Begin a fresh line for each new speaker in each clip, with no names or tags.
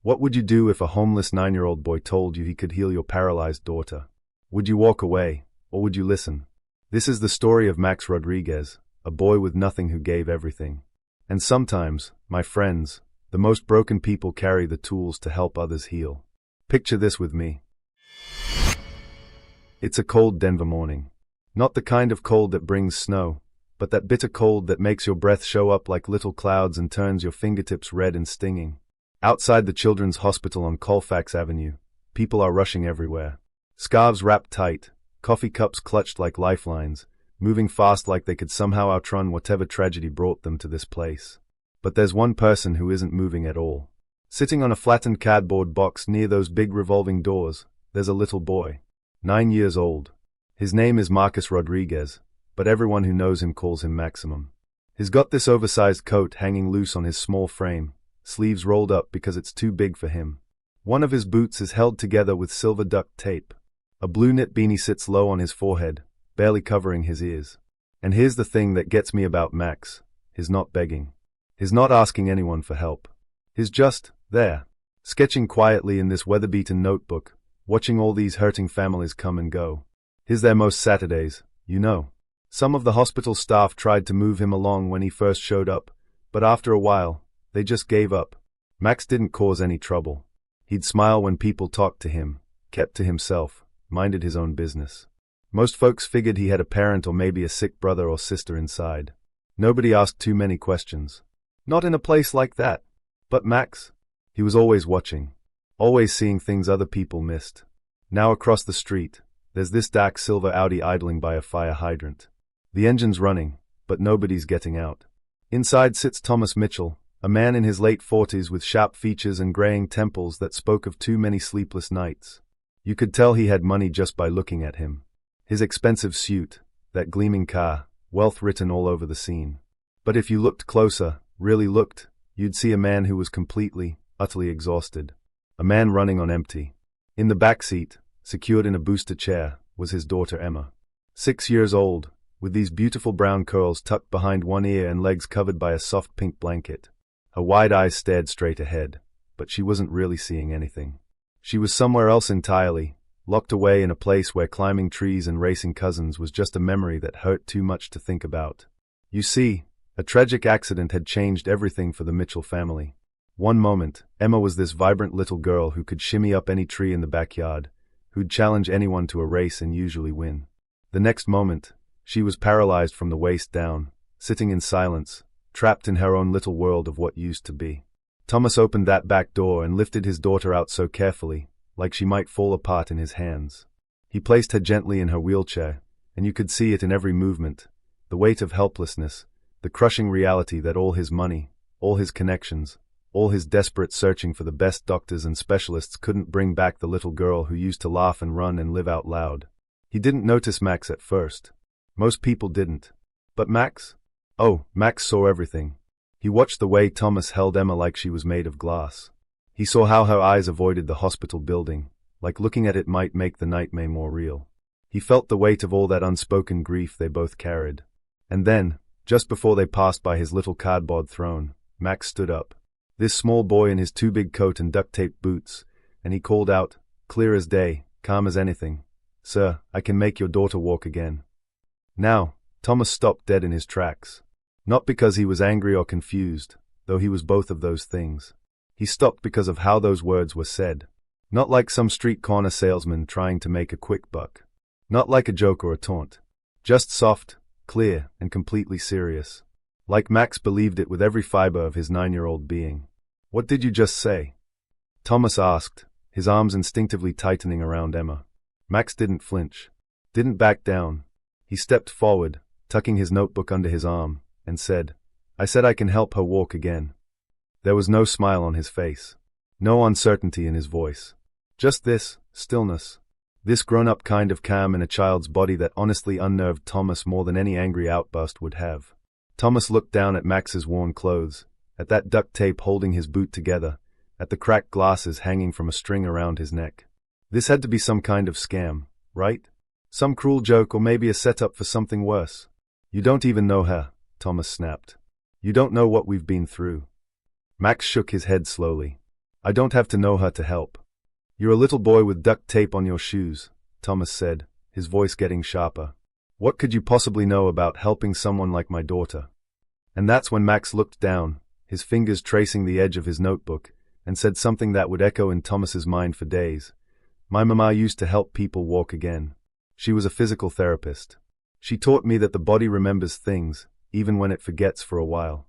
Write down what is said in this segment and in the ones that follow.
What would you do if a homeless 9-year-old boy told you he could heal your paralyzed daughter? Would you walk away, or would you listen? This is the story of Max Rodriguez, a boy with nothing who gave everything. And sometimes, my friends, the most broken people carry the tools to help others heal. Picture this with me. It's a cold Denver morning. Not the kind of cold that brings snow, but that bitter cold that makes your breath show up like little clouds and turns your fingertips red and stinging. Outside the Children's Hospital on Colfax Avenue, people are rushing everywhere. Scarves wrapped tight, coffee cups clutched like lifelines, moving fast like they could somehow outrun whatever tragedy brought them to this place. But there's one person who isn't moving at all. Sitting on a flattened cardboard box near those big revolving doors, there's a little boy. 9 years old. His name is Marcus Rodriguez, but everyone who knows him calls him Maximum. He's got this oversized coat hanging loose on his small frame, sleeves rolled up because it's too big for him. One of his boots is held together with silver duct tape. A blue knit beanie sits low on his forehead, barely covering his ears. And here's the thing that gets me about Max. He's not begging. He's not asking anyone for help. He's just there, sketching quietly in this weather-beaten notebook, watching all these hurting families come and go. He's there most Saturdays, you know. Some of the hospital staff tried to move him along when he first showed up, but after a while, they just gave up. Max didn't cause any trouble. He'd smile when people talked to him, kept to himself, minded his own business. Most folks figured he had a parent or maybe a sick brother or sister inside. Nobody asked too many questions. Not in a place like that. But Max? He was always watching. Always seeing things other people missed. Now across the street, there's this dark silver Audi idling by a fire hydrant. The engine's running, but nobody's getting out. Inside sits Thomas Mitchell, a man in his late 40s with sharp features and graying temples that spoke of too many sleepless nights. You could tell he had money just by looking at him. His expensive suit, that gleaming car, wealth written all over the scene. But if you looked closer, really looked, you'd see a man who was completely, utterly exhausted. A man running on empty. In the back seat, secured in a booster chair, was his daughter Emma. 6 years old, with these beautiful brown curls tucked behind one ear and legs covered by a soft pink blanket. Her wide eyes stared straight ahead, but she wasn't really seeing anything. She was somewhere else entirely, locked away in a place where climbing trees and racing cousins was just a memory that hurt too much to think about. You see, a tragic accident had changed everything for the Mitchell family. One moment, Emma was this vibrant little girl who could shimmy up any tree in the backyard, who'd challenge anyone to a race and usually win. The next moment, she was paralyzed from the waist down, sitting in silence, trapped in her own little world of what used to be. Thomas opened that back door and lifted his daughter out so carefully, like she might fall apart in his hands. He placed her gently in her wheelchair, and you could see it in every movement, the weight of helplessness, the crushing reality that all his money, all his connections, all his desperate searching for the best doctors and specialists couldn't bring back the little girl who used to laugh and run and live out loud. He didn't notice Max at first. Most people didn't. But Max? Oh, Max saw everything. He watched the way Thomas held Emma like she was made of glass. He saw how her eyes avoided the hospital building, like looking at it might make the nightmare more real. He felt the weight of all that unspoken grief they both carried. And then, just before they passed by his little cardboard throne, Max stood up. This small boy in his too big coat and duct-taped boots, and he called out, clear as day, calm as anything, "Sir, I can make your daughter walk again." Now, Thomas stopped dead in his tracks. Not because he was angry or confused, though he was both of those things. He stopped because of how those words were said. Not like some street corner salesman trying to make a quick buck. Not like a joke or a taunt. Just soft, clear, and completely serious. Like Max believed it with every fiber of his 9-year-old being. "What did you just say?" Thomas asked, his arms instinctively tightening around Emma. Max didn't flinch. Didn't back down. He stepped forward, tucking his notebook under his arm, and said, "I said I can help her walk again." There was no smile on his face. No uncertainty in his voice. Just this, stillness. This grown-up kind of calm in a child's body that honestly unnerved Thomas more than any angry outburst would have. Thomas looked down at Max's worn clothes, at that duct tape holding his boot together, at the cracked glasses hanging from a string around his neck. This had to be some kind of scam, right? Some cruel joke or maybe a setup for something worse. "You don't even know her," Thomas snapped. "You don't know what we've been through." Max shook his head slowly. I don't have to know her to help. You're a little boy with duct tape on your shoes, Thomas said, his voice getting sharper. What could you possibly know about helping someone like my daughter? And that's when Max looked down, his fingers tracing the edge of his notebook, and said something that would echo in Thomas's mind for days. My mama used to help people walk again. She was a physical therapist. She taught me that the body remembers things, even when it forgets for a while.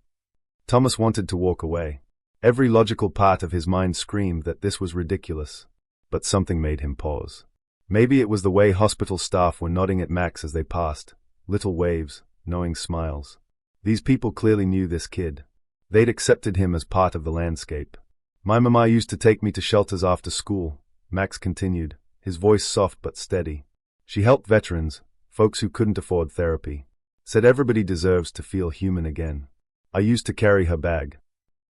Thomas wanted to walk away. Every logical part of his mind screamed that this was ridiculous. But something made him pause. Maybe it was the way hospital staff were nodding at Max as they passed, little waves, knowing smiles. These people clearly knew this kid. They'd accepted him as part of the landscape. My mama used to take me to shelters after school, Max continued, his voice soft but steady. She helped veterans, folks who couldn't afford therapy. Said everybody deserves to feel human again. I used to carry her bag.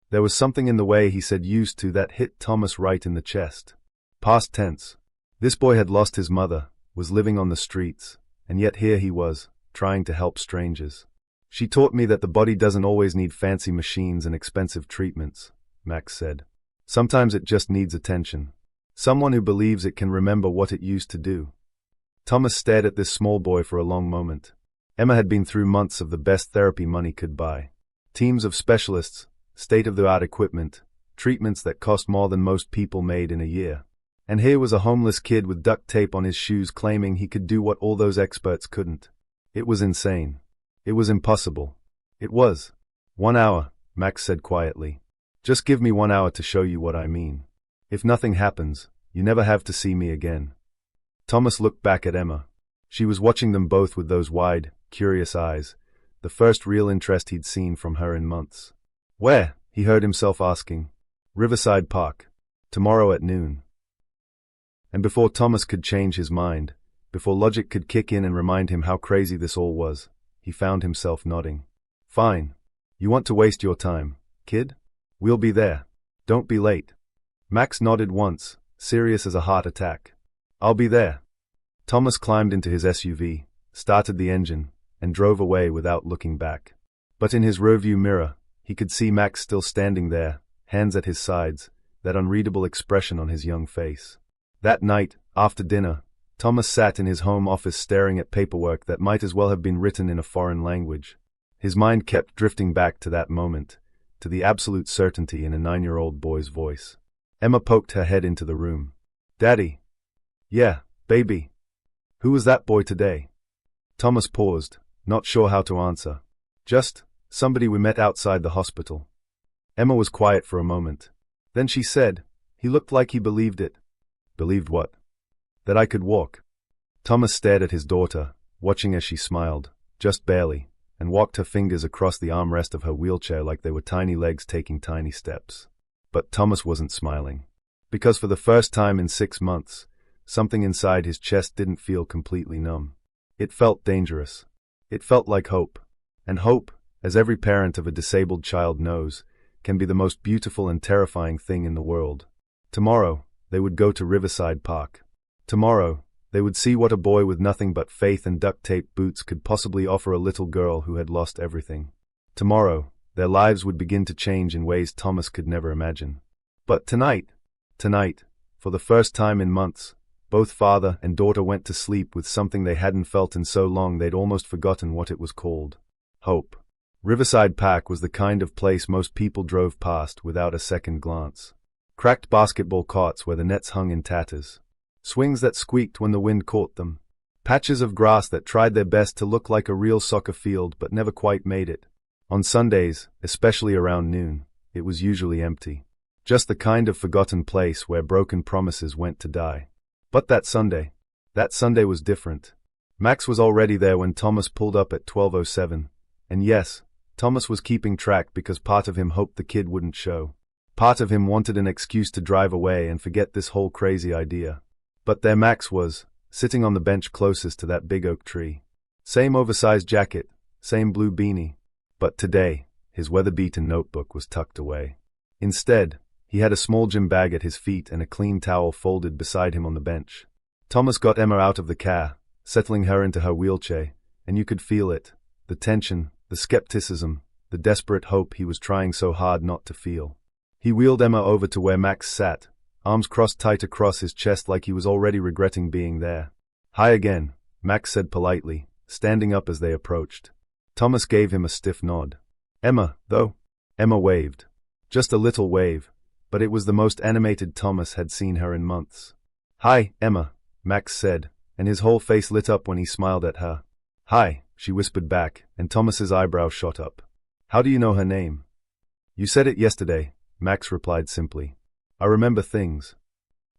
There was something in the way he said used to that hit Thomas right in the chest. Past tense. This boy had lost his mother, was living on the streets, and yet here he was, trying to help strangers. She taught me that the body doesn't always need fancy machines and expensive treatments, Max said. Sometimes it just needs attention. Someone who believes it can remember what it used to do. Thomas stared at this small boy for a long moment. Emma had been through months of the best therapy money could buy. Teams of specialists, state-of-the-art equipment, treatments that cost more than most people made in a year. And here was a homeless kid with duct tape on his shoes claiming he could do what all those experts couldn't. It was insane. It was impossible. It was. 1 hour, Max said quietly. Just give me 1 hour to show you what I mean. If nothing happens, you never have to see me again. Thomas looked back at Emma. She was watching them both with those wide, curious eyes, the first real interest he'd seen from her in months. Where? He heard himself asking. Riverside Park. Tomorrow at noon. And before Thomas could change his mind, before logic could kick in and remind him how crazy this all was, he found himself nodding. Fine. You want to waste your time, kid? We'll be there. Don't be late. Max nodded once, serious as a heart attack. I'll be there. Thomas climbed into his SUV, started the engine, and drove away without looking back. But in his rearview mirror, he could see Max still standing there, hands at his sides, that unreadable expression on his young face. That night, after dinner, Thomas sat in his home office staring at paperwork that might as well have been written in a foreign language. His mind kept drifting back to that moment, to the absolute certainty in a 9-year-old boy's voice. Emma poked her head into the room. Daddy. Yeah, baby. Who was that boy today? Thomas paused, not sure how to answer. Just, somebody we met outside the hospital. Emma was quiet for a moment. Then she said, he looked like he believed it. Believed what? That I could walk. Thomas stared at his daughter, watching as she smiled, just barely, and walked her fingers across the armrest of her wheelchair like they were tiny legs taking tiny steps. But Thomas wasn't smiling. Because for the first time in 6 months, something inside his chest didn't feel completely numb. It felt dangerous. It felt like hope. And hope, as every parent of a disabled child knows, can be the most beautiful and terrifying thing in the world. Tomorrow, they would go to Riverside Park. Tomorrow, they would see what a boy with nothing but faith and duct tape boots could possibly offer a little girl who had lost everything. Tomorrow, their lives would begin to change in ways Thomas could never imagine. But tonight, for the first time in months, both father and daughter went to sleep with something they hadn't felt in so long they'd almost forgotten what it was called. Hope. Riverside Park was the kind of place most people drove past without a second glance. Cracked basketball courts where the nets hung in tatters. Swings that squeaked when the wind caught them. Patches of grass that tried their best to look like a real soccer field but never quite made it. On Sundays, especially around noon, it was usually empty. Just the kind of forgotten place where broken promises went to die. But that Sunday was different. Max was already there when Thomas pulled up at 12:07, and yes, Thomas was keeping track because part of him hoped the kid wouldn't show. Part of him wanted an excuse to drive away and forget this whole crazy idea. But there Max was, sitting on the bench closest to that big oak tree. Same oversized jacket, same blue beanie. But today, his weather-beaten notebook was tucked away. Instead, he had a small gym bag at his feet and a clean towel folded beside him on the bench. Thomas got Emma out of the car, settling her into her wheelchair, and you could feel it, the tension, the skepticism, the desperate hope he was trying so hard not to feel. He wheeled Emma over to where Max sat, arms crossed tight across his chest like he was already regretting being there. "Hi again," Max said politely, standing up as they approached. Thomas gave him a stiff nod. "Emma, though?" Emma waved. Just a little wave, but it was the most animated Thomas had seen her in months. "Hi, Emma," Max said, and his whole face lit up when he smiled at her. "Hi," she whispered back, and Thomas's eyebrows shot up. "How do you know her name?" "You said it yesterday," Max replied simply. "I remember things."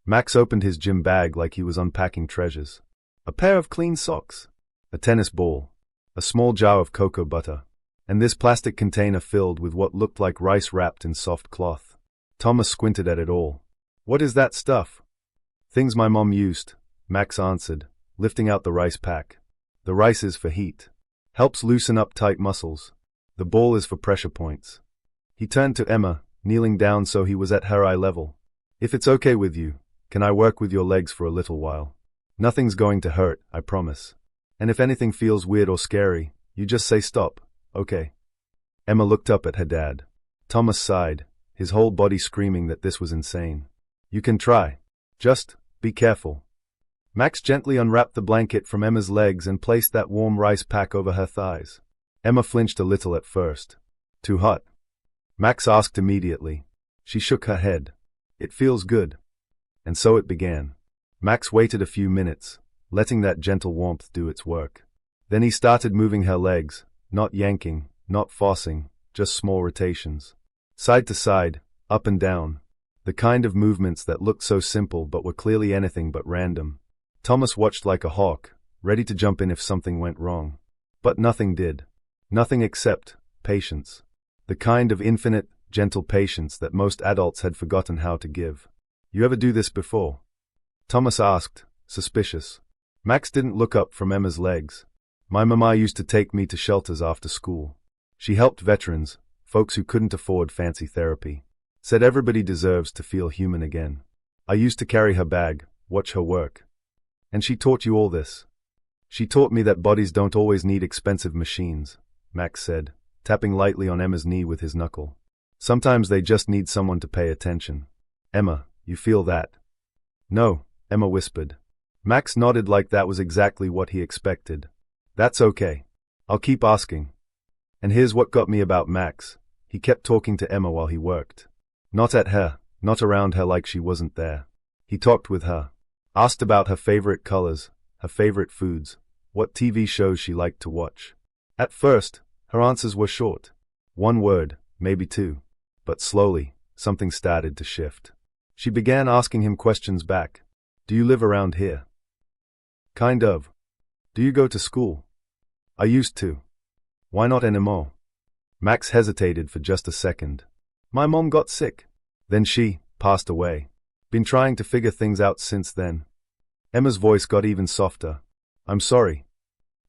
Max opened his gym bag like he was unpacking treasures. A pair of clean socks, a tennis ball, a small jar of cocoa butter, and this plastic container filled with what looked like rice wrapped in soft cloth. Thomas squinted at it all. "What is that stuff?" "Things my mom used," Max answered, lifting out the rice pack. "The rice is for heat. Helps loosen up tight muscles. The ball is for pressure points." He turned to Emma, kneeling down so he was at her eye level. "If it's okay with you, can I work with your legs for a little while? Nothing's going to hurt, I promise. And if anything feels weird or scary, you just say stop, okay?" Emma looked up at her dad. Thomas sighed, his whole body screaming that this was insane. "You can try. Just be careful." Max gently unwrapped the blanket from Emma's legs and placed that warm rice pack over her thighs. Emma flinched a little at first. "Too hot?" Max asked immediately. She shook her head. "It feels good." And so it began. Max waited a few minutes, letting that gentle warmth do its work. Then he started moving her legs, not yanking, not forcing, just small rotations. Side to side, up and down. The kind of movements that looked so simple but were clearly anything but random. Thomas watched like a hawk, ready to jump in if something went wrong. But nothing did. Nothing except patience. The kind of infinite, gentle patience that most adults had forgotten how to give. "You ever do this before?" Thomas asked, suspicious. Max didn't look up from Emma's legs. "My mama used to take me to shelters after school. She helped veterans, folks who couldn't afford fancy therapy. Said everybody deserves to feel human again. I used to carry her bag, watch her work." "And she taught you all this?" "She taught me that bodies don't always need expensive machines," Max said, tapping lightly on Emma's knee with his knuckle. "Sometimes they just need someone to pay attention." "Emma, you feel that?" "No," Emma whispered. Max nodded like that was exactly what he expected. "That's okay. I'll keep asking." And here's what got me about Max. He kept talking to Emma while he worked. Not at her, not around her like she wasn't there. He talked with her. Asked about her favorite colors, her favorite foods, what TV shows she liked to watch. At first, her answers were short. One word, maybe two. But slowly, something started to shift. She began asking him questions back. "Do you live around here?" "Kind of." "Do you go to school?" "I used to." "Why not anymore?" Max hesitated for just a second. "My mom got sick. Then she passed away. Been trying to figure things out since then." Emma's voice got even softer. "I'm sorry."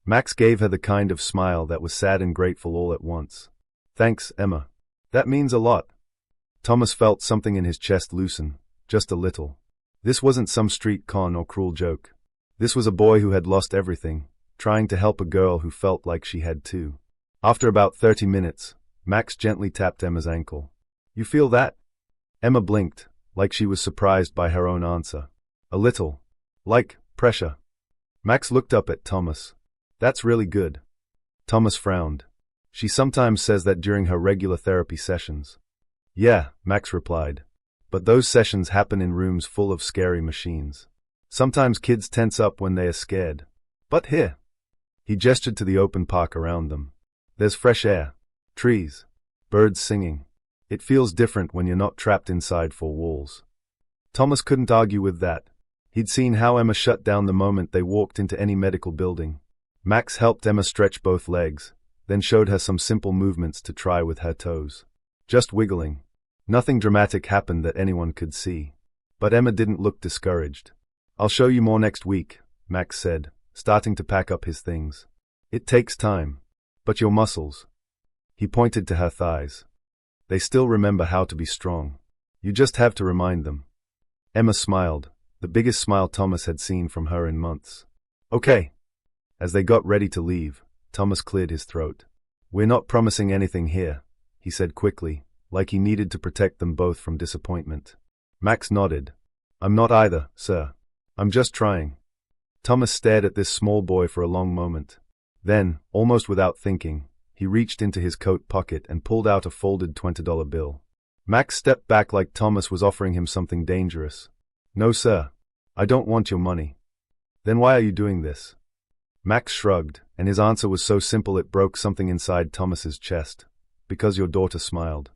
Max gave her the kind of smile that was sad and grateful all at once. "Thanks, Emma. That means a lot." Thomas felt something in his chest loosen, just a little. This wasn't some street con or cruel joke. This was a boy who had lost everything, trying to help a girl who felt like she had too. After about 30 minutes, Max gently tapped Emma's ankle. "You feel that?" Emma blinked, like she was surprised by her own answer. "A little. Like pressure." Max looked up at Thomas. "That's really good." Thomas frowned. "She sometimes says that during her regular therapy sessions." "Yeah," Max replied. "But those sessions happen in rooms full of scary machines. Sometimes kids tense up when they are scared. But here." He gestured to the open park around them. "There's fresh air, trees, birds singing. It feels different when you're not trapped inside four walls." Thomas couldn't argue with that. He'd seen how Emma shut down the moment they walked into any medical building. Max helped Emma stretch both legs, then showed her some simple movements to try with her toes. Just wiggling. Nothing dramatic happened that anyone could see. But Emma didn't look discouraged. "I'll show you more next week," Max said, starting to pack up his things. "It takes time. But your muscles." He pointed to her thighs. "They still remember how to be strong. You just have to remind them." Emma smiled, the biggest smile Thomas had seen from her in months. "Okay." As they got ready to leave, Thomas cleared his throat. "We're not promising anything here," he said quickly, like he needed to protect them both from disappointment. Max nodded. I'm not either, sir. I'm just trying. Thomas stared at this small boy for a long moment. Then, almost without thinking, he reached into his coat pocket and pulled out a folded $20 bill. Max stepped back like Thomas was offering him something dangerous. No, sir. I don't want your money. Then why are you doing this? Max shrugged, and his answer was so simple it broke something inside Thomas's chest. Because your daughter smiled.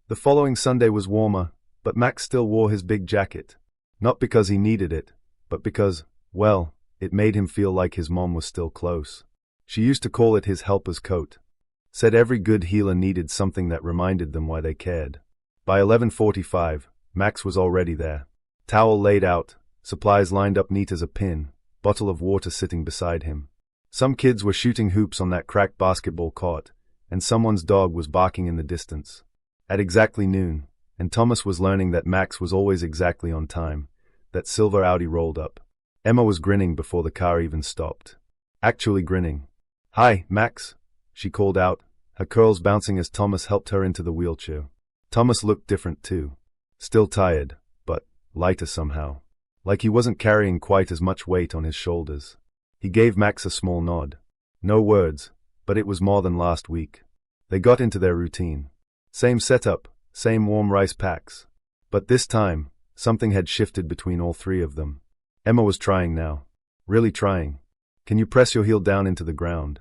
The following Sunday was warmer, but Max still wore his big jacket. Not because he needed it, but because, well, it made him feel like his mom was still close. She used to call it his helper's coat. Said every good healer needed something that reminded them why they cared. By 11:45, Max was already there. Towel laid out, supplies lined up neat as a pin, bottle of water sitting beside him. Some kids were shooting hoops on that cracked basketball court, and someone's dog was barking in the distance. At exactly noon, and Thomas was learning that Max was always exactly on time, that silver Audi rolled up. Emma was grinning before the car even stopped. Actually grinning. Hi, Max, she called out, her curls bouncing as Thomas helped her into the wheelchair. Thomas looked different too. Still tired, but lighter somehow. Like he wasn't carrying quite as much weight on his shoulders. He gave Max a small nod. No words, but it was more than last week. They got into their routine. Same setup, same warm rice packs. But this time, something had shifted between all three of them. Emma was trying now. Really trying. Can you press your heel down into the ground?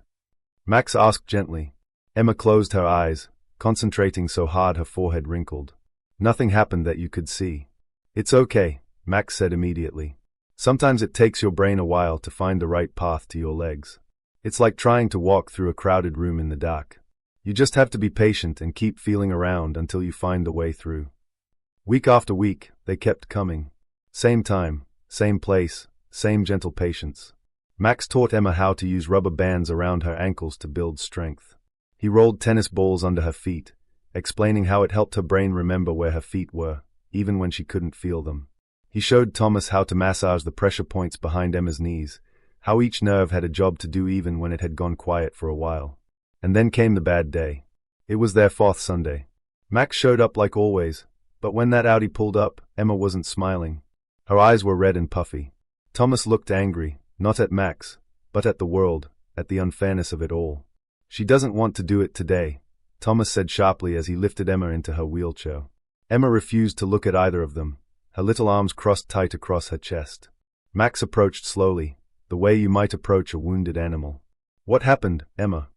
Max asked gently. Emma closed her eyes, concentrating so hard her forehead wrinkled. Nothing happened that you could see. It's okay, Max said immediately. Sometimes it takes your brain a while to find the right path to your legs. It's like trying to walk through a crowded room in the dark. You just have to be patient and keep feeling around until you find the way through. Week after week, they kept coming. Same time, same place, same gentle patience. Max taught Emma how to use rubber bands around her ankles to build strength. He rolled tennis balls under her feet, explaining how it helped her brain remember where her feet were, even when she couldn't feel them. He showed Thomas how to massage the pressure points behind Emma's knees, how each nerve had a job to do even when it had gone quiet for a while. And then came the bad day. It was their fourth Sunday. Max showed up like always, but when that Audi pulled up, Emma wasn't smiling. Her eyes were red and puffy. Thomas looked angry, not at Max, but at the world, at the unfairness of it all. She doesn't want to do it today, Thomas said sharply as he lifted Emma into her wheelchair. Emma refused to look at either of them, her little arms crossed tight across her chest. Max approached slowly, the way you might approach a wounded animal. What happened, Emma?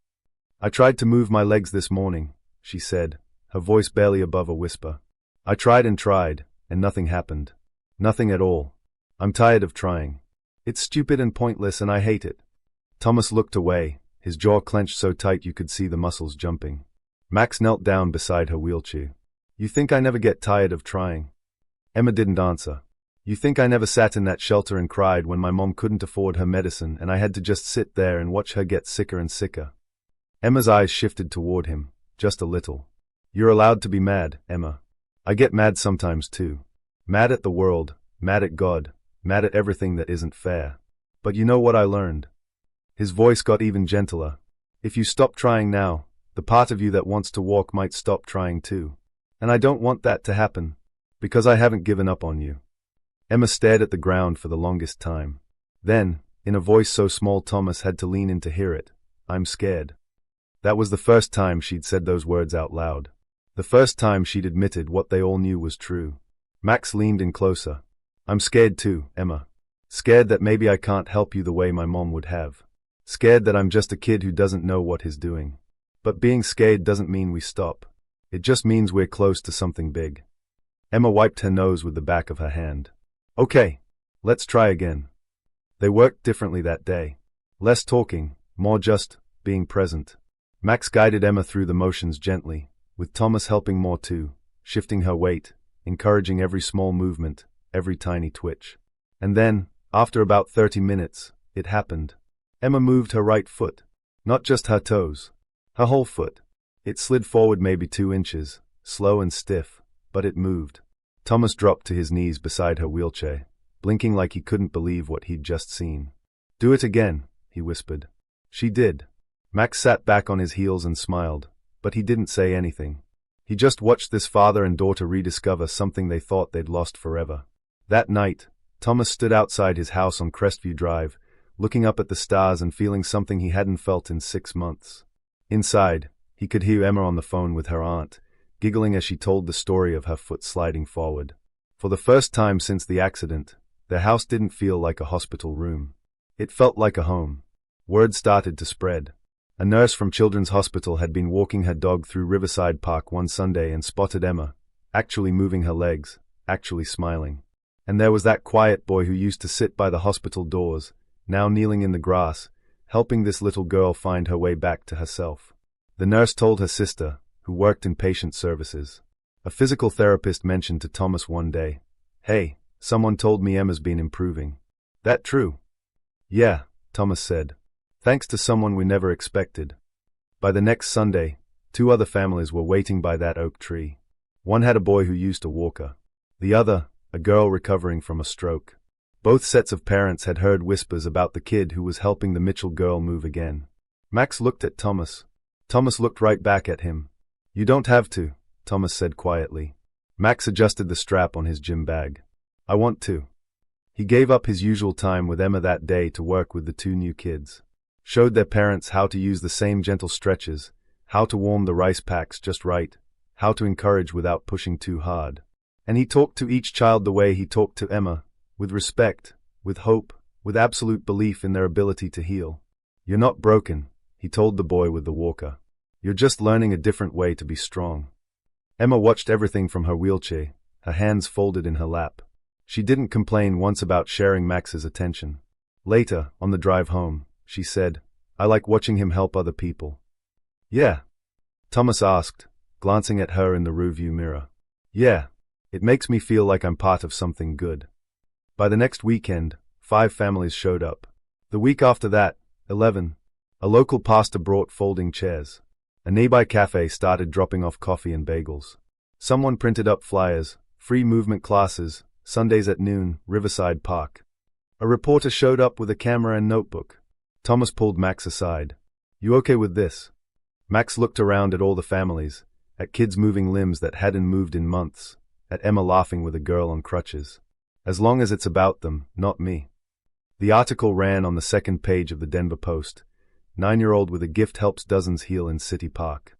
I tried to move my legs this morning, she said, her voice barely above a whisper. I tried, and nothing happened. Nothing at all. I'm tired of trying. It's stupid and pointless and I hate it. Thomas looked away, his jaw clenched so tight you could see the muscles jumping. Max knelt down beside her wheelchair. You think I never get tired of trying? Emma didn't answer. You think I never sat in that shelter and cried when my mom couldn't afford her medicine and I had to just sit there and watch her get sicker and sicker? Emma's eyes shifted toward him, just a little. You're allowed to be mad, Emma. I get mad sometimes too. Mad at the world, mad at God, mad at everything that isn't fair. But you know what I learned? His voice got even gentler. If you stop trying now, the part of you that wants to walk might stop trying too. And I don't want that to happen, because I haven't given up on you. Emma stared at the ground for the longest time. Then, in a voice so small Thomas had to lean in to hear it, I'm scared. That was the first time she'd said those words out loud. The first time she'd admitted what they all knew was true. Max leaned in closer. I'm scared too, Emma. Scared that maybe I can't help you the way my mom would have. Scared that I'm just a kid who doesn't know what he's doing. But being scared doesn't mean we stop. It just means we're close to something big. Emma wiped her nose with the back of her hand. Okay, let's try again. They worked differently that day. Less talking, more just being present. Max guided Emma through the motions gently, with Thomas helping more too, shifting her weight, encouraging every small movement, every tiny twitch. And then, after about 30 minutes, it happened. Emma moved her right foot. Not just her toes. Her whole foot. It slid forward maybe 2 inches, slow and stiff, but it moved. Thomas dropped to his knees beside her wheelchair, blinking like he couldn't believe what he'd just seen. Do it again, he whispered. She did. Max sat back on his heels and smiled, but he didn't say anything. He just watched this father and daughter rediscover something they thought they'd lost forever. That night, Thomas stood outside his house on Crestview Drive, looking up at the stars and feeling something he hadn't felt in 6 months. Inside, he could hear Emma on the phone with her aunt, giggling as she told the story of her foot sliding forward. For the first time since the accident, their house didn't feel like a hospital room. It felt like a home. Word started to spread. A nurse from Children's Hospital had been walking her dog through Riverside Park one Sunday and spotted Emma, actually moving her legs, actually smiling. And there was that quiet boy who used to sit by the hospital doors, now kneeling in the grass, helping this little girl find her way back to herself. The nurse told her sister, who worked in patient services. A physical therapist mentioned to Thomas one day, "Hey, someone told me Emma's been improving. That true?" "Yeah," Thomas said. "Thanks to someone we never expected." By the next Sunday, 2 other families were waiting by that oak tree. One had a boy who used a walker. The other, a girl recovering from a stroke. Both sets of parents had heard whispers about the kid who was helping the Mitchell girl move again. Max looked at Thomas. Thomas looked right back at him. "You don't have to," Thomas said quietly. Max adjusted the strap on his gym bag. "I want to." He gave up his usual time with Emma that day to work with the 2 new kids. Showed their parents how to use the same gentle stretches, how to warm the rice packs just right, how to encourage without pushing too hard. And he talked to each child the way he talked to Emma, with respect, with hope, with absolute belief in their ability to heal. "You're not broken," he told the boy with the walker. "You're just learning a different way to be strong." Emma watched everything from her wheelchair, her hands folded in her lap. She didn't complain once about sharing Max's attention. Later, on the drive home, she said, "I like watching him help other people." "Yeah?" Thomas asked, glancing at her in the rearview mirror. "Yeah. It makes me feel like I'm part of something good." By the next weekend, 5 families showed up. The week after that, 11. A local pastor brought folding chairs. A nearby cafe started dropping off coffee and bagels. Someone printed up flyers, free movement classes, Sundays at noon, Riverside Park. A reporter showed up with a camera and notebook. Thomas pulled Max aside. "You okay with this?" Max looked around at all the families, at kids moving limbs that hadn't moved in months, at Emma laughing with a girl on crutches. "As long as it's about them, not me." The article ran on the second page of the Denver Post. 9-year-old with a gift helps dozens heal in City Park.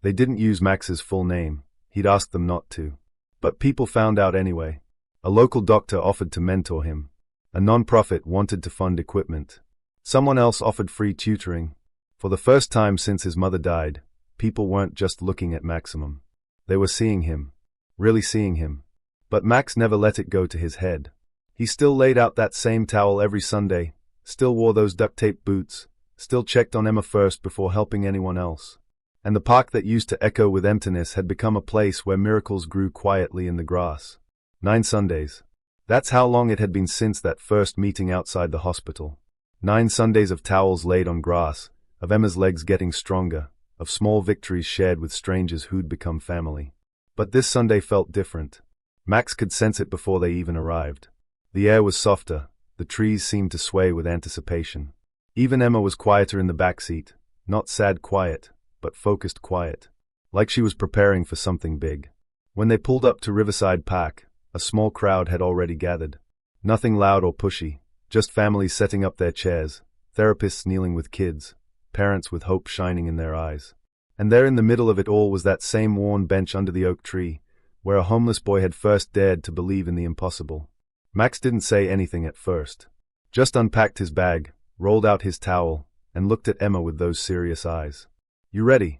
They didn't use Max's full name. He'd asked them not to. But people found out anyway. A local doctor offered to mentor him. A non-profit wanted to fund equipment. Someone else offered free tutoring. For the first time since his mother died, people weren't just looking at Maximum. They were seeing him. Really seeing him. But Max never let it go to his head. He still laid out that same towel every Sunday, still wore those duct-tape boots, still checked on Emma first before helping anyone else. And the park that used to echo with emptiness had become a place where miracles grew quietly in the grass. 9 Sundays. That's how long it had been since that first meeting outside the hospital. 9 Sundays of towels laid on grass, of Emma's legs getting stronger, of small victories shared with strangers who'd become family. But this Sunday felt different. Max could sense it before they even arrived. The air was softer, the trees seemed to sway with anticipation. Even Emma was quieter in the back seat, not sad quiet, but focused quiet, like she was preparing for something big. When they pulled up to Riverside Park, a small crowd had already gathered. Nothing loud or pushy, just families setting up their chairs, therapists kneeling with kids, parents with hope shining in their eyes. And there in the middle of it all was that same worn bench under the oak tree, where a homeless boy had first dared to believe in the impossible. Max didn't say anything at first. Just unpacked his bag, rolled out his towel, and looked at Emma with those serious eyes. "You ready?"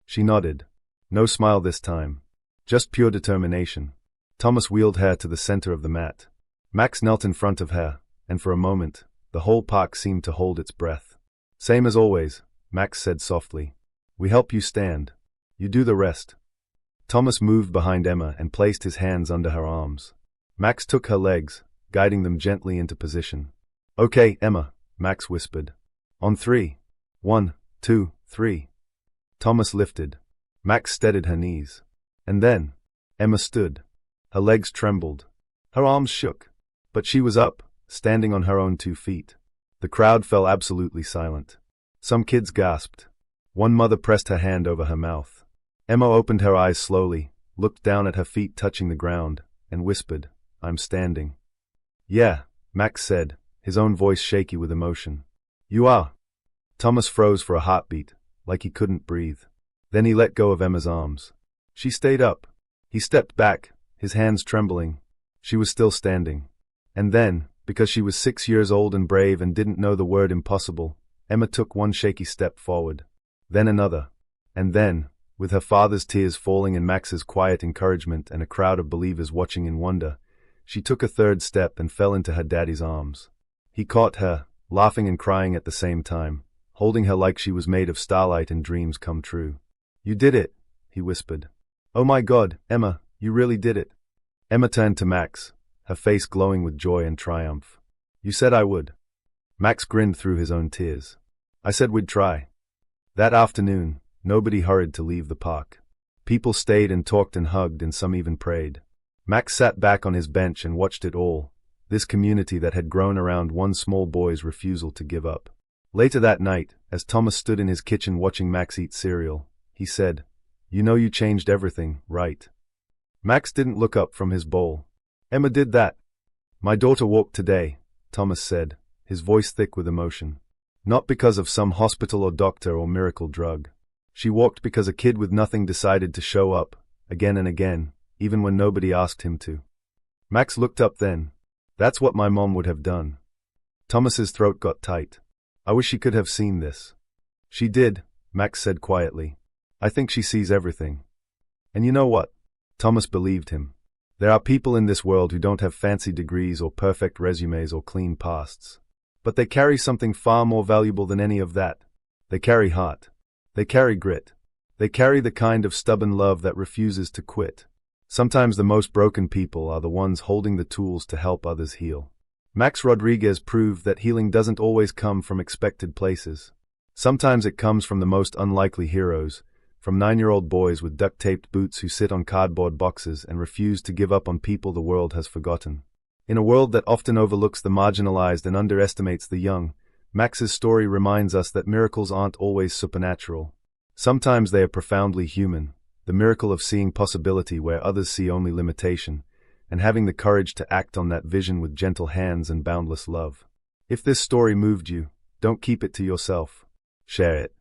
She nodded. No smile this time. Just pure determination. Thomas wheeled her to the center of the mat. Max knelt in front of her, and for a moment, the whole park seemed to hold its breath. "Same as always," Max said softly. "We help you stand. You do the rest." Thomas moved behind Emma and placed his hands under her arms. Max took her legs, guiding them gently into position. "Okay, Emma," Max whispered. "On 3. 1, 2, 3. Thomas lifted. Max steadied her knees. And then, Emma stood. Her legs trembled. Her arms shook. But she was up, standing on her own 2 feet. The crowd fell absolutely silent. Some kids gasped. One mother pressed her hand over her mouth. Emma opened her eyes slowly, looked down at her feet touching the ground, and whispered, "I'm standing." "Yeah," Max said, his own voice shaky with emotion. "You are." Thomas froze for a heartbeat, like he couldn't breathe. Then he let go of Emma's arms. She stayed up. He stepped back, his hands trembling. She was still standing. And then, because she was 6 years old and brave and didn't know the word impossible, Emma took one shaky step forward. Then another. And then, with her father's tears falling and Max's quiet encouragement and a crowd of believers watching in wonder, she took a third step and fell into her daddy's arms. He caught her, laughing and crying at the same time, holding her like she was made of starlight and dreams come true. "You did it," he whispered. "Oh my God, Emma, you really did it." Emma turned to Max, her face glowing with joy and triumph. "You said I would." Max grinned through his own tears. "I said we'd try." That afternoon, nobody hurried to leave the park. People stayed and talked and hugged, and some even prayed. Max sat back on his bench and watched it all, this community that had grown around one small boy's refusal to give up. Later that night, as Thomas stood in his kitchen watching Max eat cereal, he said, "You know you changed everything, right?" Max didn't look up from his bowl. "Emma did that." "My daughter walked today," Thomas said, his voice thick with emotion. "Not because of some hospital or doctor or miracle drug. She walked because a kid with nothing decided to show up, again and again, even when nobody asked him to." Max looked up then. "That's what my mom would have done." Thomas's throat got tight. "I wish she could have seen this." "She did," Max said quietly. "I think she sees everything." And you know what? Thomas believed him. There are people in this world who don't have fancy degrees or perfect resumes or clean pasts. But they carry something far more valuable than any of that. They carry heart. They carry grit. They carry the kind of stubborn love that refuses to quit. Sometimes the most broken people are the ones holding the tools to help others heal. Max Rodriguez proved that healing doesn't always come from expected places. Sometimes it comes from the most unlikely heroes, from 9-year-old boys with duct-taped boots who sit on cardboard boxes and refuse to give up on people the world has forgotten. In a world that often overlooks the marginalized and underestimates the young, Max's story reminds us that miracles aren't always supernatural. Sometimes they are profoundly human, the miracle of seeing possibility where others see only limitation, and having the courage to act on that vision with gentle hands and boundless love. If this story moved you, don't keep it to yourself. Share it.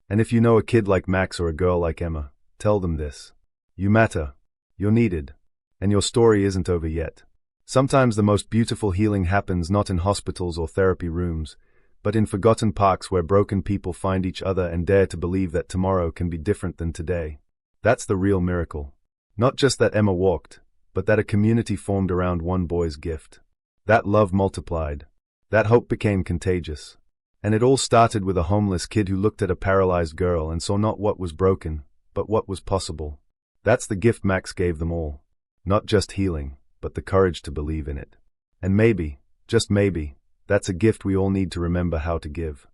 And if you know a kid like Max or a girl like Emma, tell them this. You matter. You're needed. And your story isn't over yet. Sometimes the most beautiful healing happens not in hospitals or therapy rooms, but in forgotten parks where broken people find each other and dare to believe that tomorrow can be different than today. That's the real miracle. Not just that Emma walked, but that a community formed around one boy's gift. That love multiplied. That hope became contagious. And it all started with a homeless kid who looked at a paralyzed girl and saw not what was broken, but what was possible. That's the gift Max gave them all. Not just healing, but the courage to believe in it. And maybe, just maybe, that's a gift we all need to remember how to give.